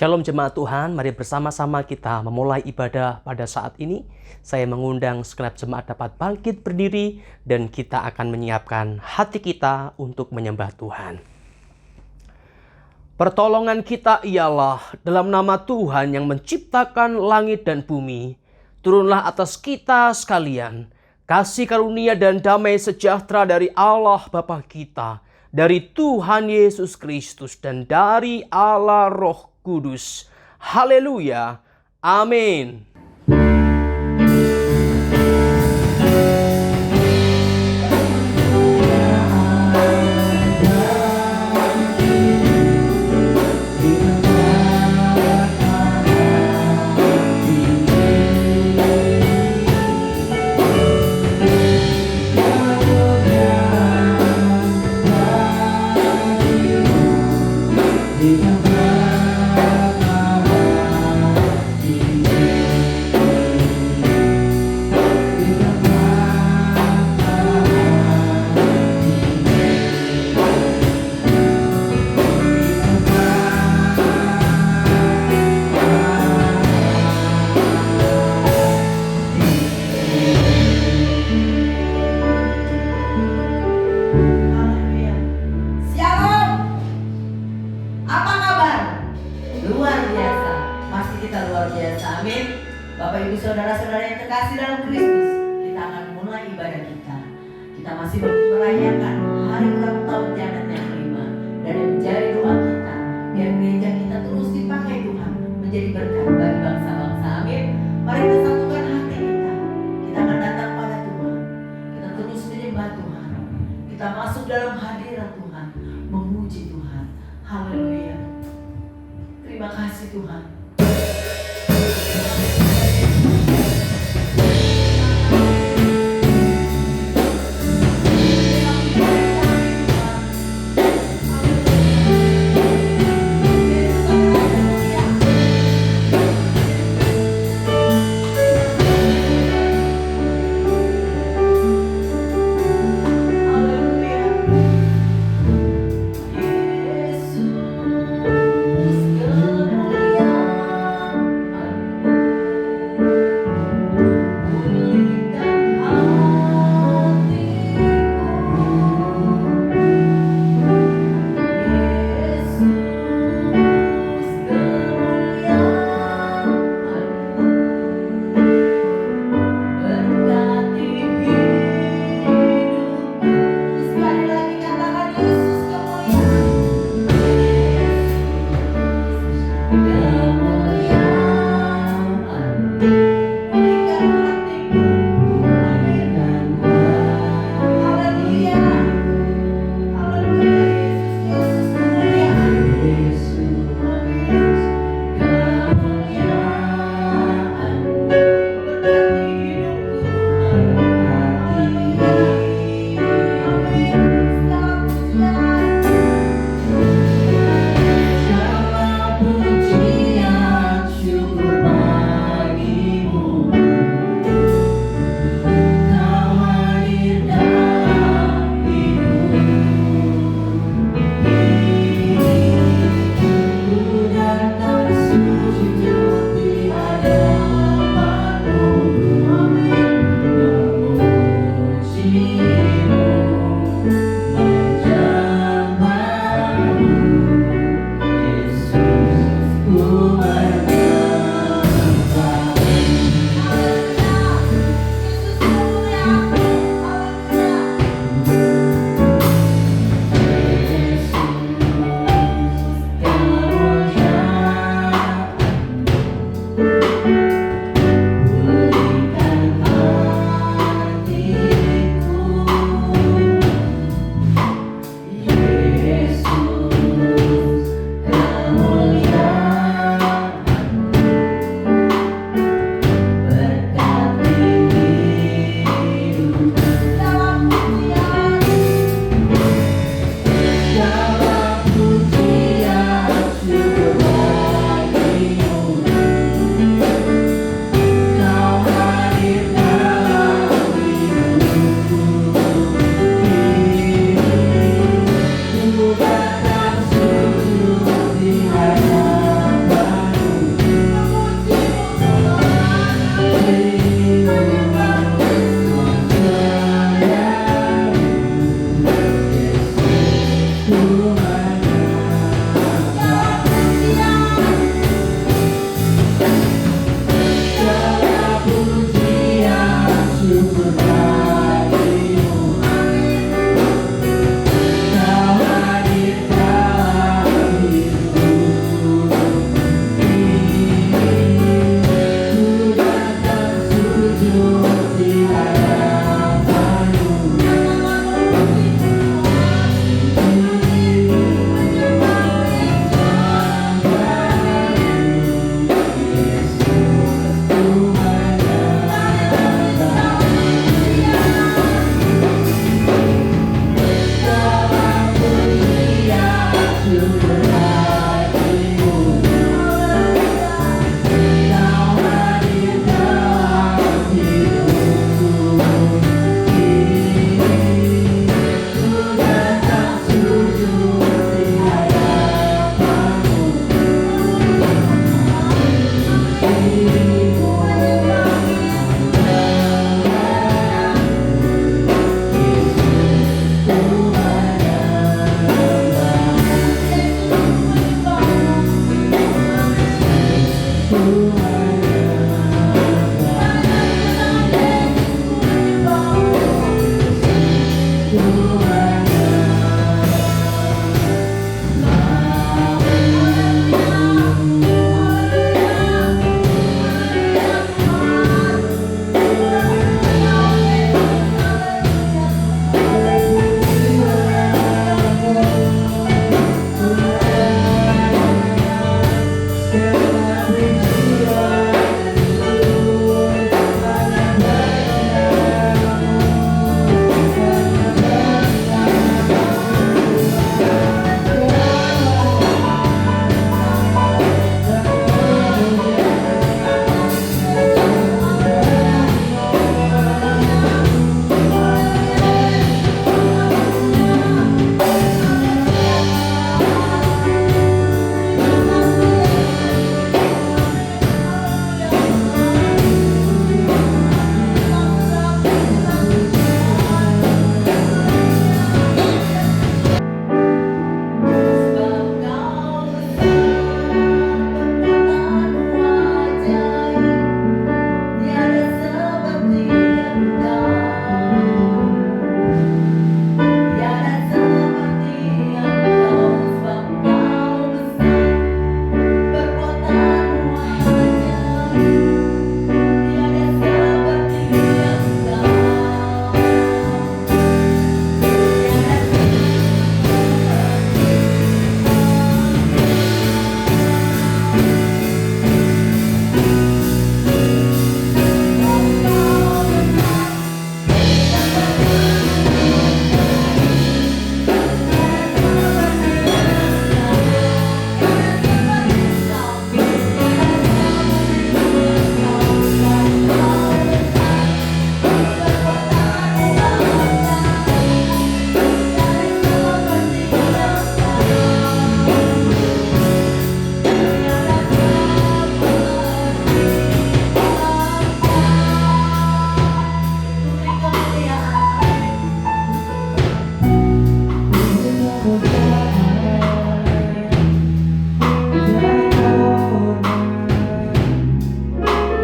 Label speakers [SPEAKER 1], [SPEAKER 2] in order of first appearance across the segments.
[SPEAKER 1] Shalom jemaat Tuhan, mari bersama-sama kita memulai ibadah pada saat ini. Saya mengundang segenap jemaat dapat bangkit berdiri dan kita akan menyiapkan hati kita untuk menyembah Tuhan. Pertolongan kita ialah dalam nama Tuhan yang menciptakan langit dan bumi. Turunlah atas kita sekalian kasih karunia dan damai sejahtera dari Allah Bapa kita, dari Tuhan Yesus Kristus dan dari Allah Roh Kudus. Haleluya. Amin.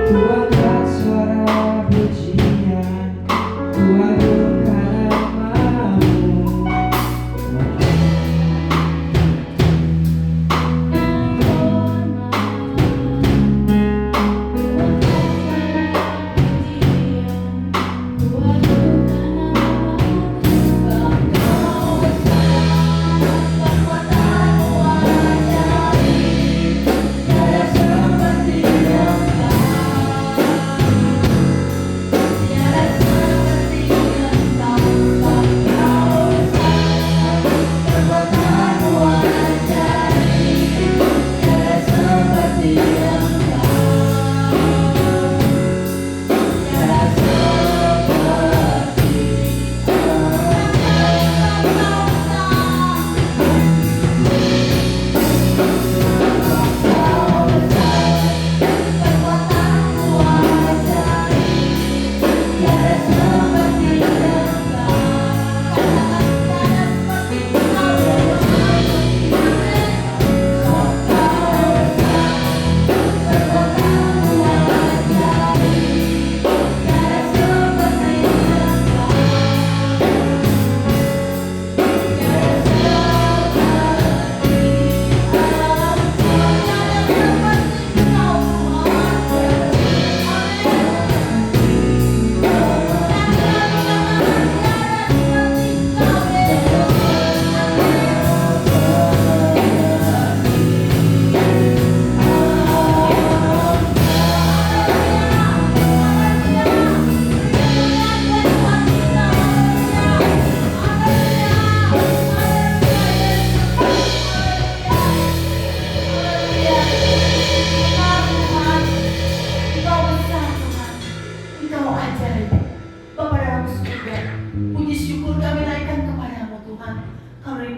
[SPEAKER 2] Angkat suara pujian, ku agunkan namamu.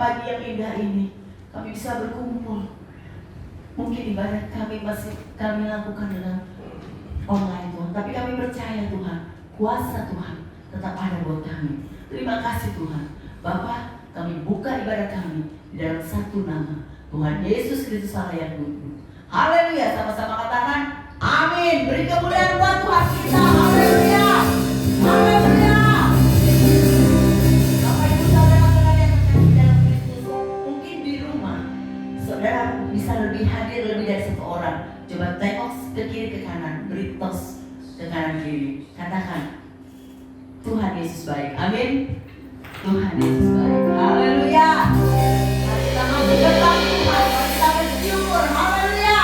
[SPEAKER 3] Pagi yang indah ini kami bisa berkumpul. Mungkin ibadat kami masih kami lakukan dengan online Tuhan, tapi kami percaya Tuhan, kuasa Tuhan tetap ada buat kami. Terima kasih Tuhan. Bapa, kami buka ibadat kami di dalam satu nama, Tuhan Yesus Kristus Allah yang hidup. Haleluya, sama-sama katakan amin. Beri kemuliaan buat Tuhan kita. Haleluya. Haleluya. Saudara bisa lebih hadir lebih dari satu orang. Coba tengok ke kiri ke kanan, beri tos ke kanan kiri. Katakan, Tuhan Yesus baik. Amin. Tuhan Yesus baik. Haleluya. Mari kita masuk ke dalam Tuhan. Mari kita bersyukur. Haleluya.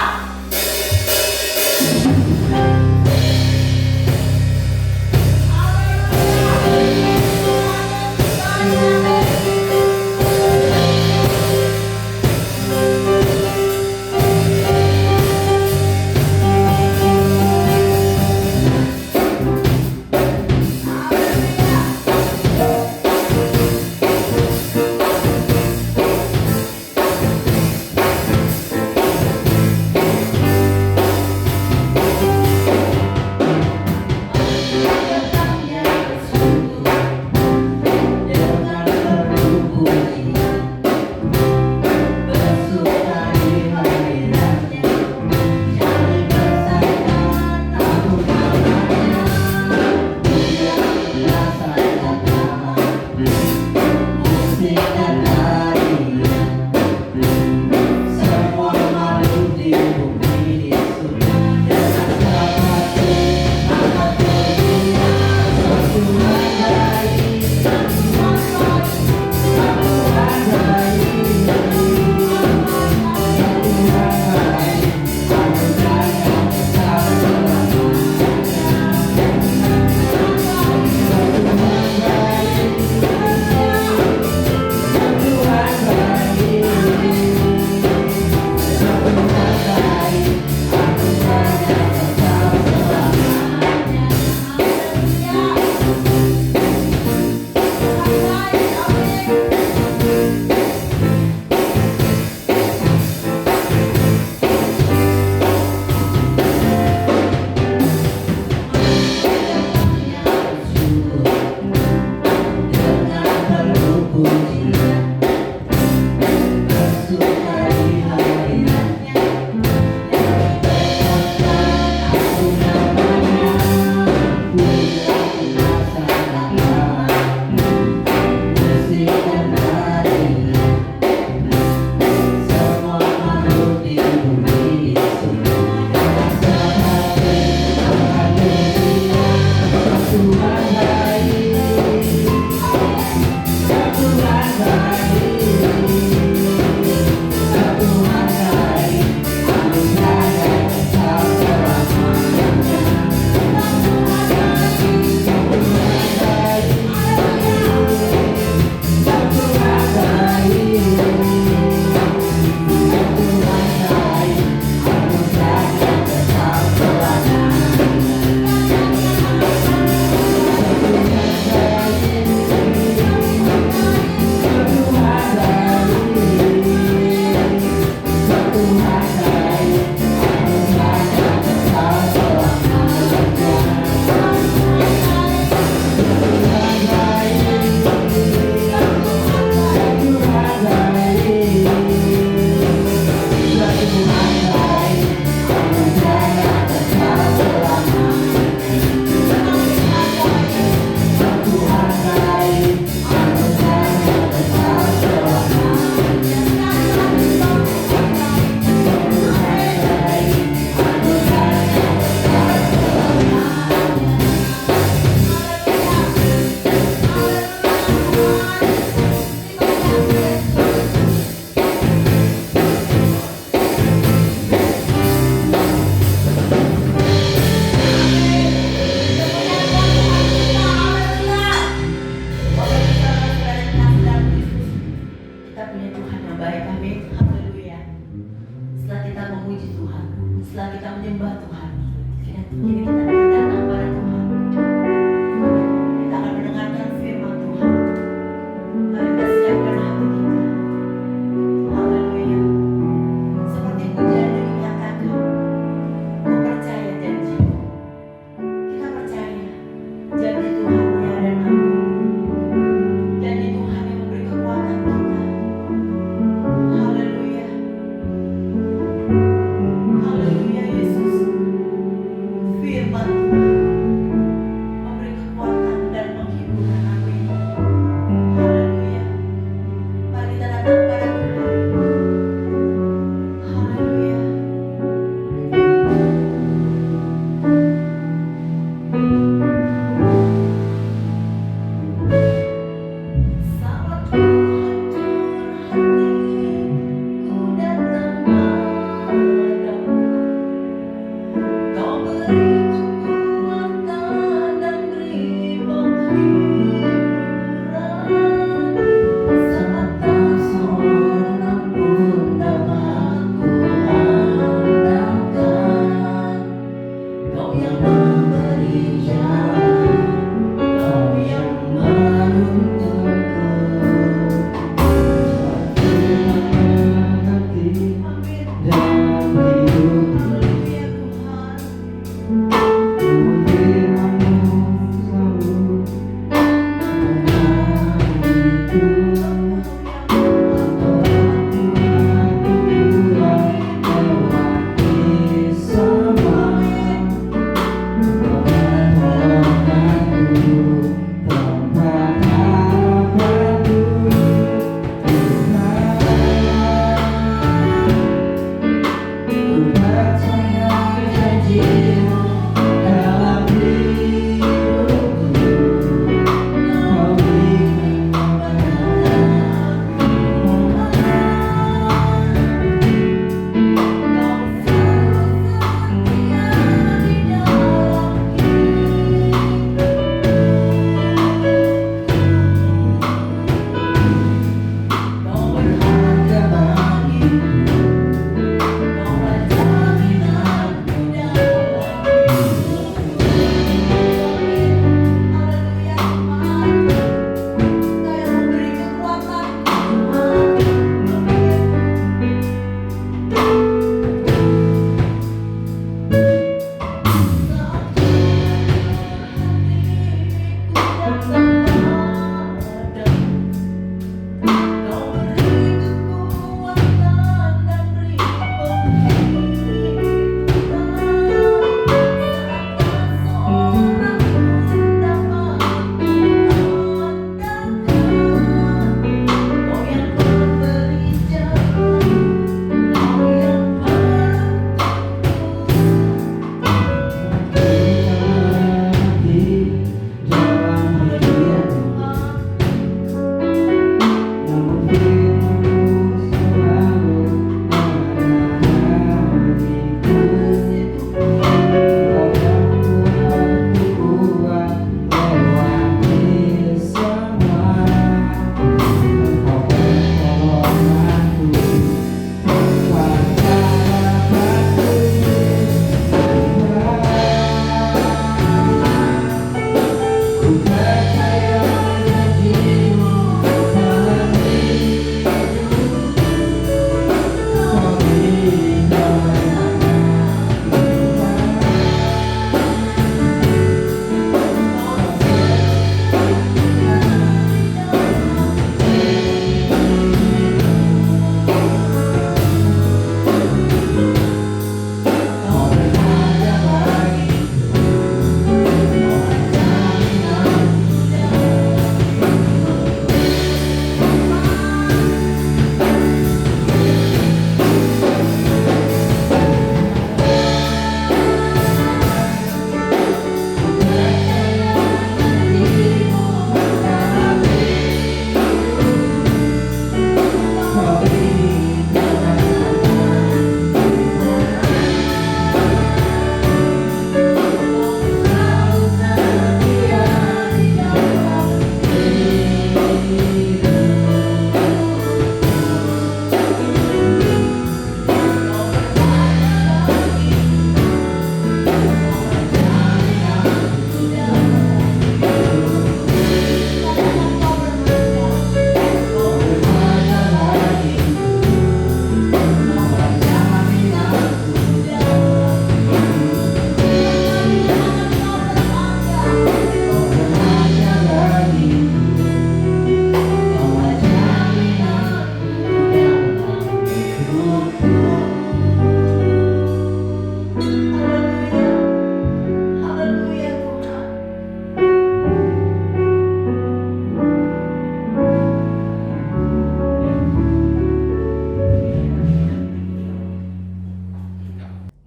[SPEAKER 3] yang memberi jalan, Kau yang menuntunku.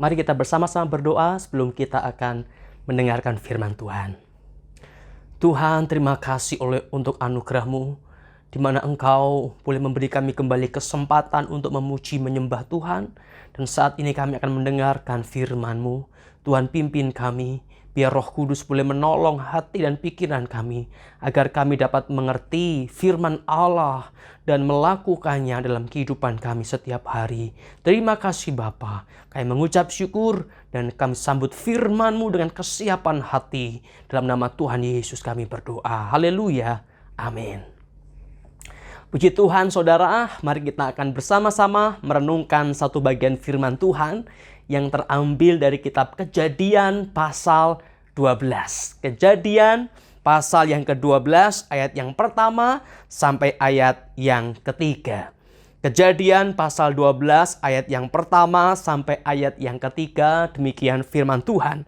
[SPEAKER 1] Mari kita bersama-sama berdoa sebelum kita akan mendengarkan firman Tuhan. Tuhan, terima kasih untuk anugerah-Mu, di mana Engkau boleh memberi kami kembali kesempatan untuk memuji menyembah Tuhan. Dan saat ini kami akan mendengarkan firman-Mu. Tuhan, pimpin kami, Biar Roh Kudus boleh menolong hati dan pikiran kami, agar kami dapat mengerti firman Allah dan melakukannya dalam kehidupan kami setiap hari. Terima kasih Bapa. Kami mengucap syukur dan kami sambut firman-Mu dengan kesiapan hati. Dalam nama Tuhan Yesus kami berdoa. Haleluya. Amin. Puji Tuhan saudara, mari kita akan bersama-sama merenungkan satu bagian firman Tuhan yang terambil dari kitab Kejadian pasal 12. Kejadian pasal yang ke-12 ayat yang pertama sampai ayat yang ketiga. Kejadian pasal 12 ayat yang pertama sampai ayat yang ketiga, demikian firman Tuhan.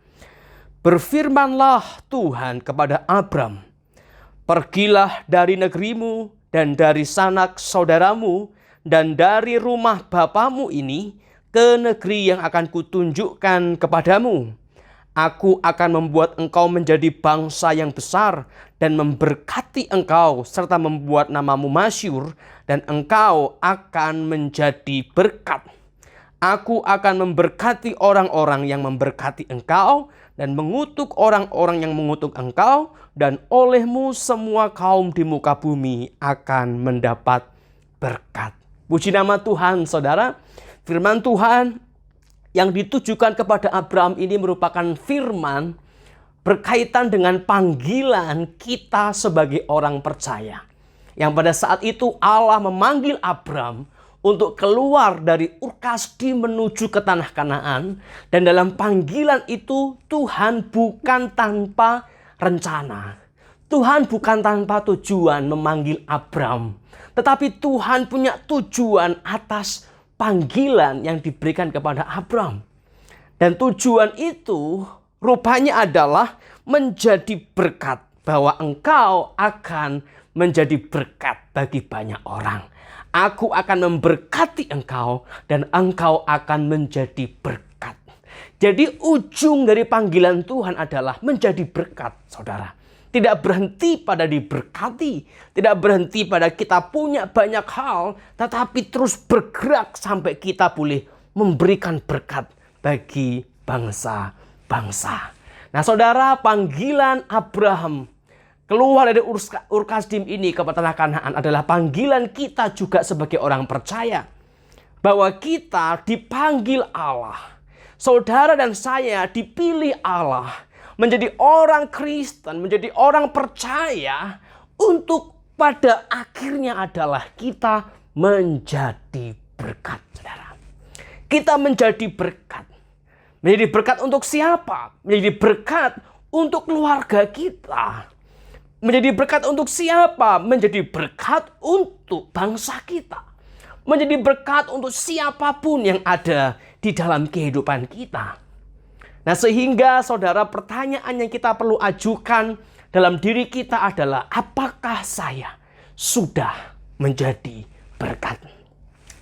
[SPEAKER 1] Berfirmanlah Tuhan kepada Abram, pergilah dari negerimu dan dari sanak saudaramu dan dari rumah bapamu ini ke negeri yang akan kutunjukkan kepadamu. Aku akan membuat engkau menjadi bangsa yang besar dan memberkati engkau serta membuat namamu masyhur dan engkau akan menjadi berkat. Aku akan memberkati orang-orang yang memberkati engkau dan mengutuk orang-orang yang mengutuk engkau, dan olehmu semua kaum di muka bumi akan mendapat berkat. Puji nama Tuhan saudara. Firman Tuhan yang ditujukan kepada Abraham ini merupakan firman berkaitan dengan panggilan kita sebagai orang percaya. Yang pada saat itu Allah memanggil Abraham untuk keluar dari Ur Kasdim menuju ke tanah Kanaan. Dan dalam panggilan itu Tuhan bukan tanpa rencana. Tuhan bukan tanpa tujuan memanggil Abraham. Tetapi Tuhan punya tujuan atas panggilan yang diberikan kepada Abraham. Dan tujuan itu rupanya adalah menjadi berkat. Bahwa engkau akan menjadi berkat bagi banyak orang. Aku akan memberkati engkau dan engkau akan menjadi berkat. Jadi ujung dari panggilan Tuhan adalah menjadi berkat, saudara. Tidak berhenti pada diberkati, tidak berhenti pada kita punya banyak hal, tetapi terus bergerak sampai kita boleh memberikan berkat bagi bangsa-bangsa. Nah saudara, panggilan Abraham keluar dari Ur Kasdim ini ke tanah Kanaan adalah panggilan kita juga sebagai orang percaya. Bahwa kita dipanggil Allah. Saudara dan saya dipilih Allah menjadi orang Kristen, menjadi orang percaya, untuk pada akhirnya adalah kita menjadi berkat, saudara. Kita menjadi berkat. Menjadi berkat untuk siapa? Menjadi berkat untuk keluarga kita. Menjadi berkat untuk siapa? Menjadi berkat untuk bangsa kita. Menjadi berkat untuk siapapun yang ada di dalam kehidupan kita. Nah sehingga saudara, pertanyaan yang kita perlu ajukan dalam diri kita adalah, apakah saya sudah menjadi berkat?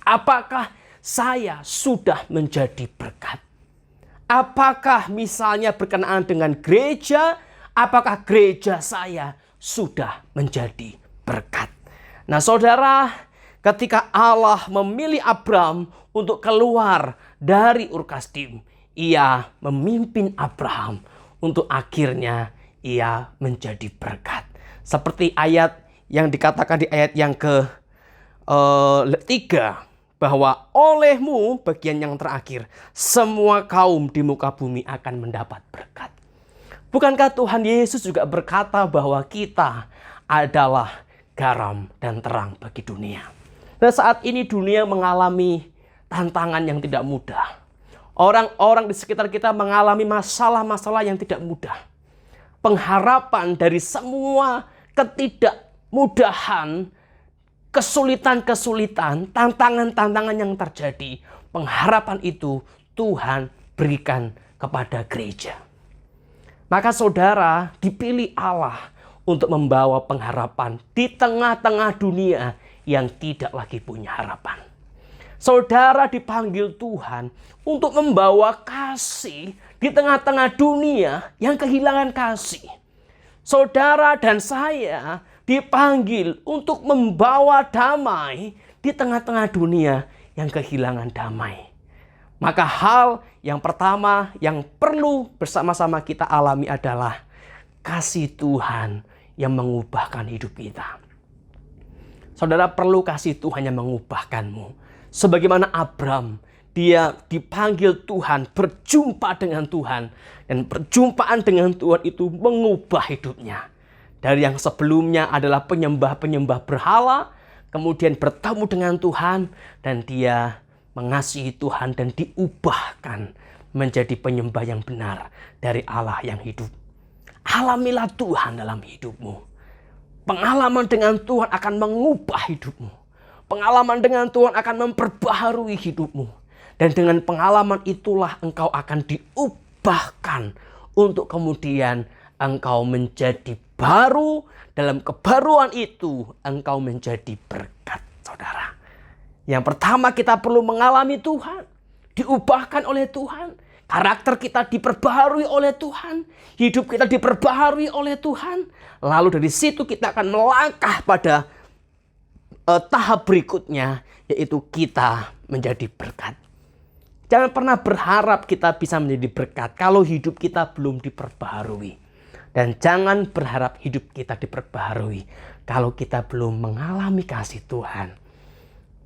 [SPEAKER 1] Apakah saya sudah menjadi berkat? Apakah misalnya berkenaan dengan gereja, apakah gereja saya sudah menjadi berkat? Nah saudara, ketika Allah memilih Abraham untuk keluar dari Ur Kasdim, Ia memimpin Abraham untuk akhirnya ia menjadi berkat. Seperti ayat yang dikatakan di ayat yang ke-3. Bahwa olehmu, bagian yang terakhir, semua kaum di muka bumi akan mendapat berkat. Bukankah Tuhan Yesus juga berkata bahwa kita adalah garam dan terang bagi dunia. Dan saat ini dunia mengalami tantangan yang tidak mudah. Orang-orang di sekitar kita mengalami masalah-masalah yang tidak mudah. Pengharapan dari semua ketidakmudahan, kesulitan-kesulitan, tantangan-tantangan yang terjadi, pengharapan itu Tuhan berikan kepada gereja. Maka saudara dipilih Allah untuk membawa pengharapan di tengah-tengah dunia yang tidak lagi punya harapan. Saudara dipanggil Tuhan untuk membawa kasih di tengah-tengah dunia yang kehilangan kasih. Saudara dan saya dipanggil untuk membawa damai di tengah-tengah dunia yang kehilangan damai. Maka hal Yang pertama yang perlu bersama-sama kita alami adalah kasih Tuhan yang mengubahkan hidup kita. Saudara perlu kasih Tuhan yang mengubahkanmu. Sebagaimana Abram, dia dipanggil Tuhan, berjumpa dengan Tuhan. Dan perjumpaan dengan Tuhan itu mengubah hidupnya. Dari yang sebelumnya adalah penyembah-penyembah berhala, kemudian bertemu dengan Tuhan, dan dia mengasihi Tuhan dan diubahkan menjadi penyembah yang benar dari Allah yang hidup. Alamilah Tuhan dalam hidupmu. Pengalaman dengan Tuhan akan mengubah hidupmu. Pengalaman dengan Tuhan akan memperbaharui hidupmu. Dan dengan pengalaman itulah engkau akan diubahkan untuk kemudian engkau menjadi baru. Dalam kebaruan itu engkau menjadi berkat, saudara. Yang pertama kita perlu mengalami Tuhan. Diubahkan oleh Tuhan. Karakter kita diperbaharui oleh Tuhan. Hidup kita diperbaharui oleh Tuhan. Lalu dari situ kita akan melangkah pada tahap berikutnya, yaitu kita menjadi berkat. Jangan pernah berharap kita bisa menjadi berkat kalau hidup kita belum diperbaharui. Dan jangan berharap hidup kita diperbaharui kalau kita belum mengalami kasih Tuhan.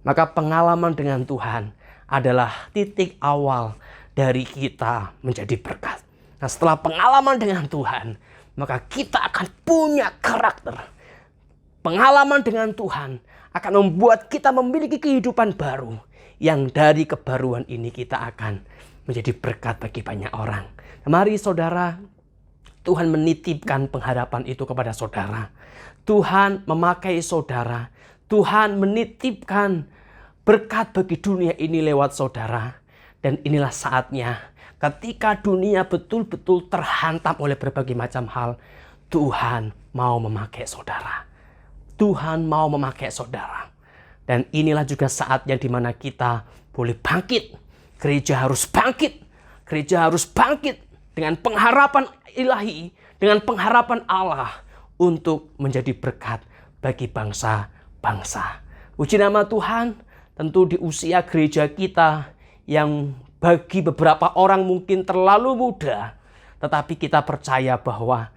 [SPEAKER 1] Maka pengalaman dengan Tuhan adalah titik awal dari kita menjadi berkat. Nah, setelah pengalaman dengan Tuhan, maka kita akan punya karakter. Pengalaman dengan Tuhan akan membuat kita memiliki kehidupan baru. Yang dari kebaruan ini kita akan menjadi berkat bagi banyak orang. Nah, mari saudara, Tuhan menitipkan pengharapan itu kepada saudara. Tuhan memakai saudara. Tuhan menitipkan berkat bagi dunia ini lewat saudara. Dan inilah saatnya ketika dunia betul-betul terhantam oleh berbagai macam hal, Tuhan mau memakai saudara. Tuhan mau memakai saudara. Dan inilah juga saatnya di mana kita boleh bangkit. Gereja harus bangkit. Gereja harus bangkit dengan pengharapan ilahi, dengan pengharapan Allah untuk menjadi berkat bagi bangsa-bangsa. Puji nama Tuhan, tentu di usia gereja kita yang bagi beberapa orang mungkin terlalu muda, tetapi kita percaya bahwa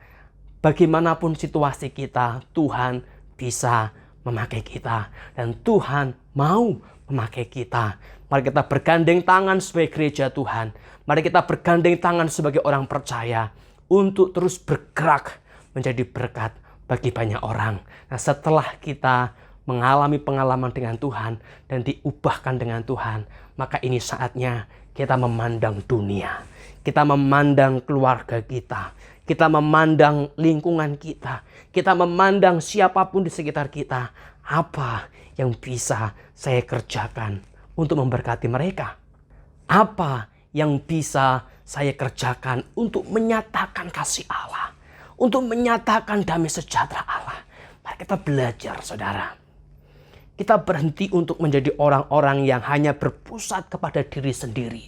[SPEAKER 1] bagaimanapun situasi kita, Tuhan bisa memakai kita dan Tuhan mau memakai kita. Mari kita bergandeng tangan sebagai gereja Tuhan. Mari kita bergandeng tangan sebagai orang percaya untuk terus bergerak menjadi berkat bagi banyak orang. Nah, setelah kita mengalami pengalaman dengan Tuhan dan diubahkan dengan Tuhan, maka ini saatnya kita memandang dunia. Kita memandang keluarga kita. Kita memandang lingkungan kita. Kita memandang siapapun di sekitar kita. Apa yang bisa saya kerjakan untuk memberkati mereka? Apa yang bisa saya kerjakan untuk menyatakan kasih Allah? Untuk menyatakan damai sejahtera Allah? Mari kita belajar, saudara. Kita berhenti untuk menjadi orang-orang yang hanya berpusat kepada diri sendiri.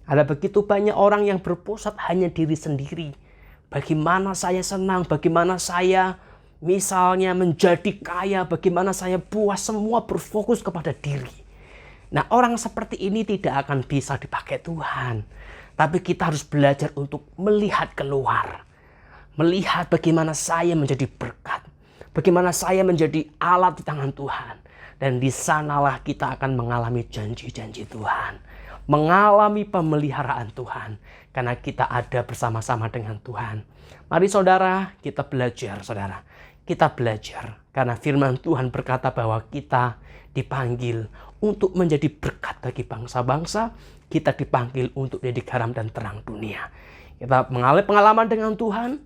[SPEAKER 1] Ada begitu banyak orang yang berpusat hanya diri sendiri. Bagaimana saya senang, bagaimana saya misalnya menjadi kaya, bagaimana saya puas, semua berfokus kepada diri. Nah, orang seperti ini tidak akan bisa dipakai Tuhan. Tapi kita harus belajar untuk melihat keluar. Melihat bagaimana saya menjadi berkat. Bagaimana saya menjadi alat di tangan Tuhan. Dan di sanalah kita akan mengalami janji-janji Tuhan. Mengalami pemeliharaan Tuhan. Karena kita ada bersama-sama dengan Tuhan. Mari saudara, kita belajar saudara. Kita belajar. Karena firman Tuhan berkata bahwa kita dipanggil untuk menjadi berkat bagi bangsa-bangsa. Kita dipanggil untuk menjadi garam dan terang dunia. Kita mengalami pengalaman dengan Tuhan.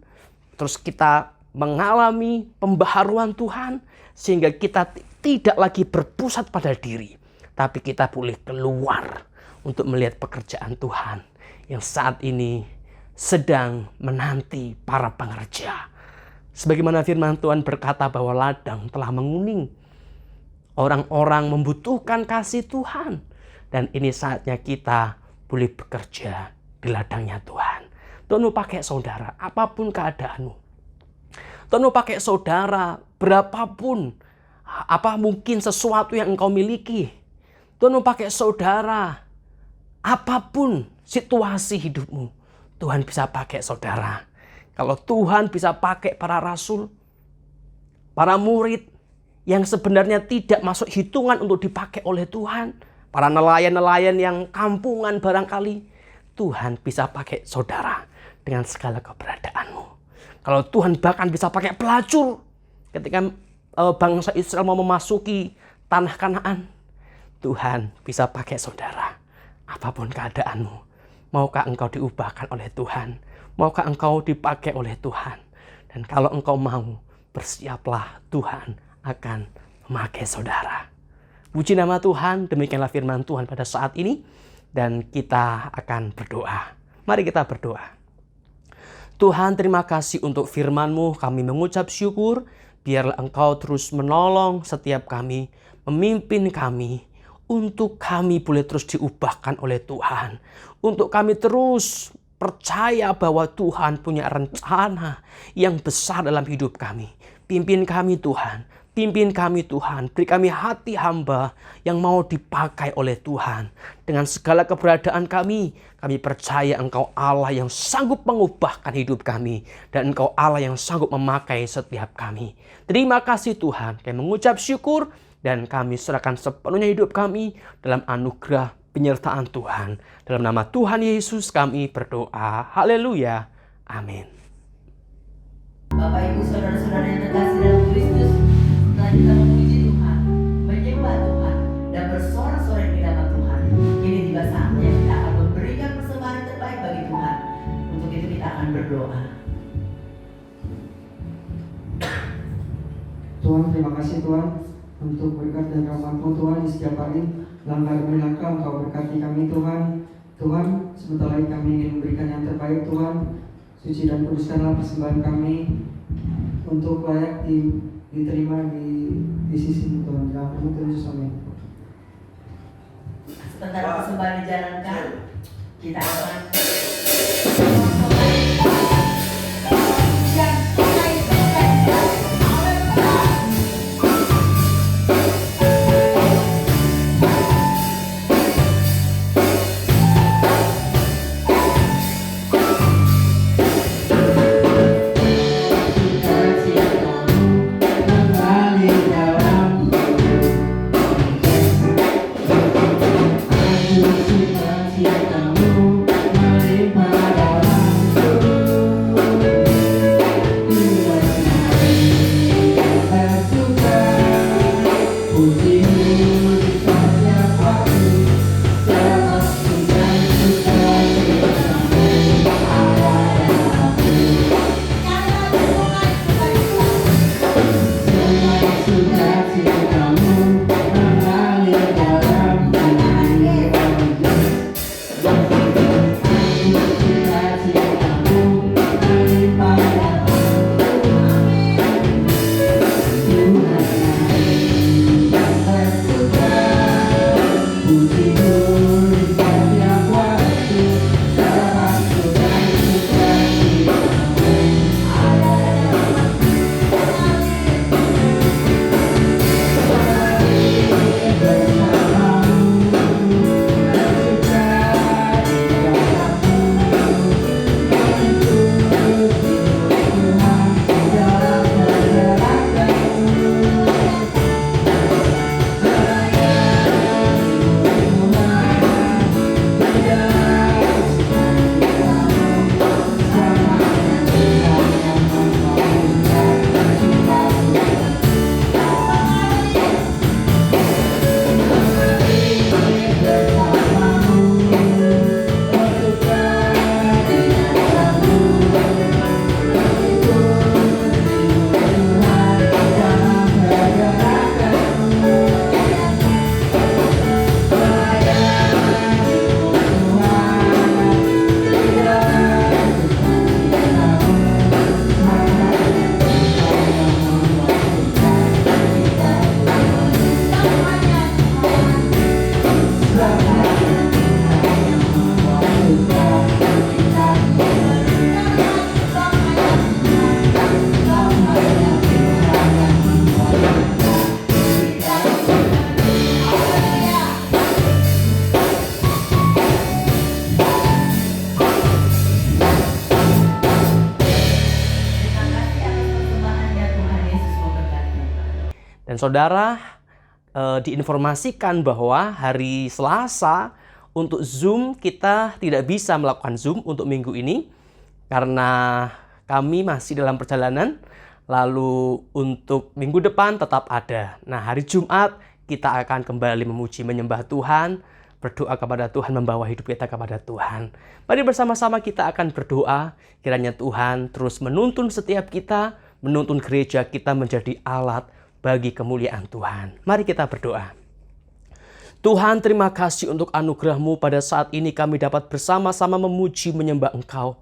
[SPEAKER 1] Terus kita mengalami pembaharuan Tuhan. Sehingga kita tidak lagi berpusat pada diri. Tapi kita boleh keluar untuk melihat pekerjaan Tuhan yang saat ini sedang menanti para pengerja. Sebagaimana firman Tuhan berkata bahwa ladang telah menguning. Orang-orang membutuhkan kasih Tuhan. Dan ini saatnya kita boleh bekerja di ladangnya Tuhan. Tuhan mau pakai saudara apapun keadaanmu. Tuhan mau pakai saudara berapapun apa mungkin sesuatu yang engkau miliki. Tuhan mau pakai saudara apapun situasi hidupmu, Tuhan bisa pakai saudara. Kalau Tuhan bisa pakai para rasul, para murid yang sebenarnya tidak masuk hitungan untuk dipakai oleh Tuhan, para nelayan-nelayan yang kampungan barangkali, Tuhan bisa pakai saudara dengan segala keberadaanmu. Kalau Tuhan bahkan bisa pakai pelacur ketika bangsa Israel mau memasuki tanah Kanaan, Tuhan bisa pakai saudara. Apapun keadaanmu, maukah engkau diubahkan oleh Tuhan? Maukah engkau dipakai oleh Tuhan? Dan kalau engkau mau, bersiaplah, Tuhan akan memakai saudara. Puji nama Tuhan, demikianlah firman Tuhan pada saat ini. Dan kita akan berdoa. Mari kita berdoa. Tuhan, terima kasih untuk firman-Mu. Kami mengucap syukur. Biarlah Engkau terus menolong setiap kami, memimpin kami, untuk kami boleh terus diubahkan oleh Tuhan. Untuk kami terus percaya bahwa Tuhan punya rencana yang besar dalam hidup kami. Pimpin kami Tuhan. Pimpin kami Tuhan, beri kami hati hamba yang mau dipakai oleh Tuhan. Dengan segala keberadaan kami percaya Engkau Allah yang sanggup mengubahkan hidup kami. Dan Engkau Allah yang sanggup memakai setiap kami. Terima kasih Tuhan, kami mengucap syukur dan kami serahkan sepenuhnya hidup kami dalam anugerah penyertaan Tuhan. Dalam nama Tuhan Yesus kami berdoa. Haleluya. Amin.
[SPEAKER 3] Bapak Ibu saudara-saudara yang terkasih dalam Kristus, setelah kita memuji Tuhan, menyembah Tuhan, dan bersorak-sorai di hadapan Tuhan, kini tiba saatnya kita akan memberikan persembahan yang terbaik bagi Tuhan. Untuk itu kita akan berdoa.
[SPEAKER 2] Tuhan, terima kasih Tuhan untuk berkat dan rahmat-Mu Tuhan di setiap hari. Langkah demi langkah Engkau berkati kami Tuhan. Tuhan, sebentar lagi kami ingin memberikan yang terbaik Tuhan. Suci dan kuduskanlah persembahan kami untuk layak diterima di sisi Tuhan. Dalam nama Tuhan Yesus, amin.
[SPEAKER 3] Sementara persembahan dijalankan, kita akan
[SPEAKER 2] Kamu melimpah dalam
[SPEAKER 1] Dan saudara diinformasikan bahwa hari Selasa untuk Zoom kita tidak bisa melakukan Zoom untuk minggu ini karena kami masih dalam perjalanan. Lalu untuk minggu depan tetap ada. Nah, hari Jumat kita akan kembali memuji menyembah Tuhan, berdoa kepada Tuhan, membawa hidup kita kepada Tuhan. Mari bersama-sama kita akan berdoa, kiranya Tuhan terus menuntun setiap kita, menuntun gereja kita menjadi alat bagi kemuliaan Tuhan. Mari kita berdoa. Tuhan, terima kasih untuk anugerah-Mu pada saat ini kami dapat bersama-sama memuji menyembah Engkau,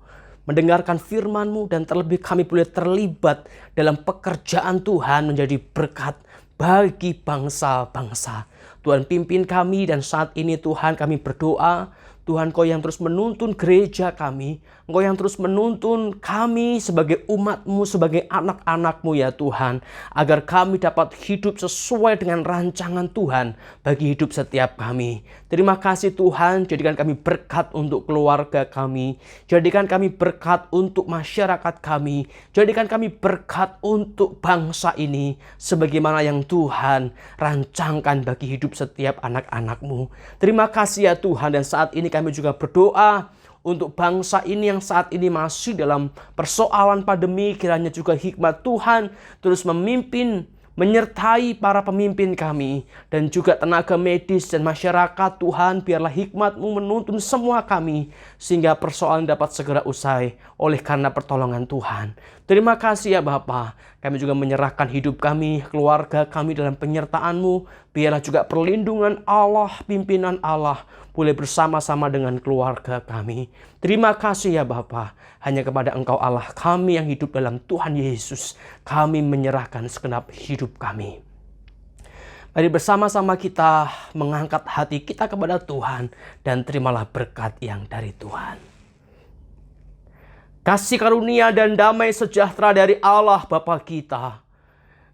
[SPEAKER 1] mendengarkan firman-Mu, dan terlebih kami boleh terlibat dalam pekerjaan Tuhan menjadi berkat bagi bangsa-bangsa. Tuhan pimpin kami, dan saat ini Tuhan kami berdoa, Tuhan Kau yang terus menuntun gereja kami, Engkau yang terus menuntun kami sebagai umat-Mu, sebagai anak-anak-Mu ya Tuhan, agar kami dapat hidup sesuai dengan rancangan Tuhan bagi hidup setiap kami. Terima kasih Tuhan, jadikan kami berkat untuk keluarga kami, jadikan kami berkat untuk masyarakat kami, jadikan kami berkat untuk bangsa ini, sebagaimana yang Tuhan rancangkan bagi hidup setiap anak-anak-Mu. Terima kasih ya Tuhan, dan saat ini kami juga berdoa untuk bangsa ini yang saat ini masih dalam persoalan pandemi. Kiranya juga hikmat Tuhan terus memimpin, menyertai para pemimpin kami, dan juga tenaga medis dan masyarakat. Tuhan, biarlah hikmat-Mu menuntun semua kami, sehingga persoalan dapat segera usai oleh karena pertolongan Tuhan. Terima kasih ya Bapa. Kami juga menyerahkan hidup kami, keluarga kami dalam penyertaan-Mu. Biarlah juga perlindungan Allah, pimpinan Allah boleh bersama-sama dengan keluarga kami. Terima kasih ya Bapa. Hanya kepada Engkau Allah kami yang hidup dalam Tuhan Yesus, kami menyerahkan segenap hidup kami. Mari bersama-sama kita mengangkat hati kita kepada Tuhan, dan terimalah berkat yang dari Tuhan. Kasih karunia dan damai sejahtera dari Allah Bapa kita,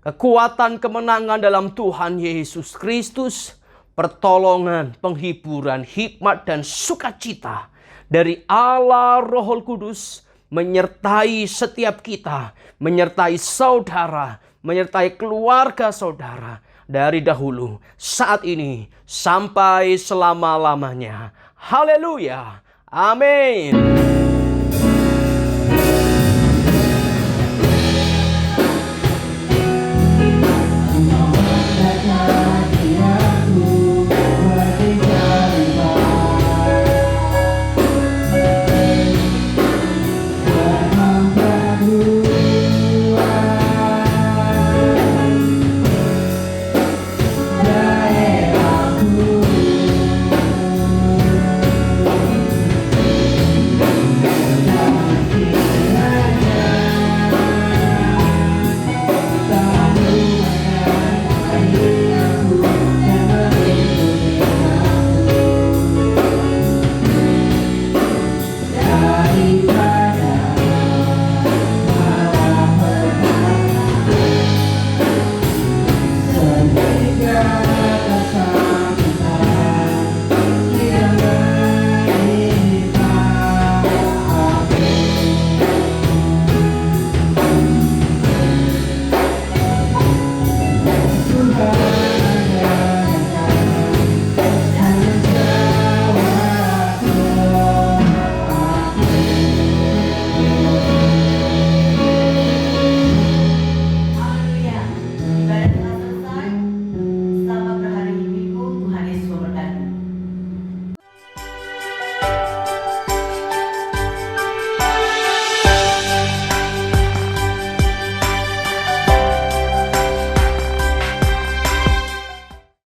[SPEAKER 1] kekuatan kemenangan dalam Tuhan Yesus Kristus, pertolongan, penghiburan, hikmat, dan sukacita dari Allah Roh Kudus menyertai setiap kita, menyertai saudara, menyertai keluarga saudara dari dahulu, saat ini, sampai selama-lamanya. Haleluya. Amin.